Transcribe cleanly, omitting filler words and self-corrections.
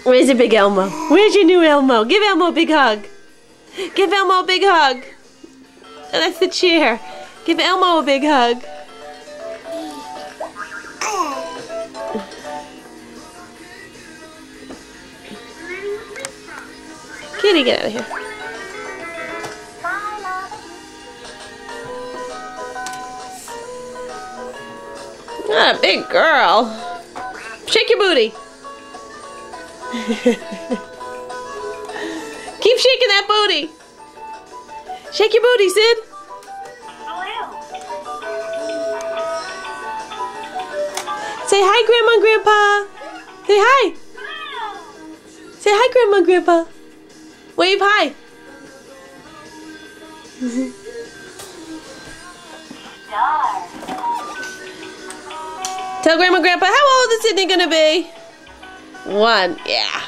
Where's your big Elmo? Where's your new Elmo? Give Elmo a big hug. Give Elmo a big hug. Oh, that's the chair. Give Elmo a big hug. Kitty, get out of here. Not a big girl. Shake your booty. Keep shaking that booty. Shake your booty, Sid. Say hi, Grandma and Grandpa. Say hi. Say hi, Grandma and Grandpa. Wave hi. Tell Grandma and Grandpa, how old is Sydney gonna be? 1. Yeah.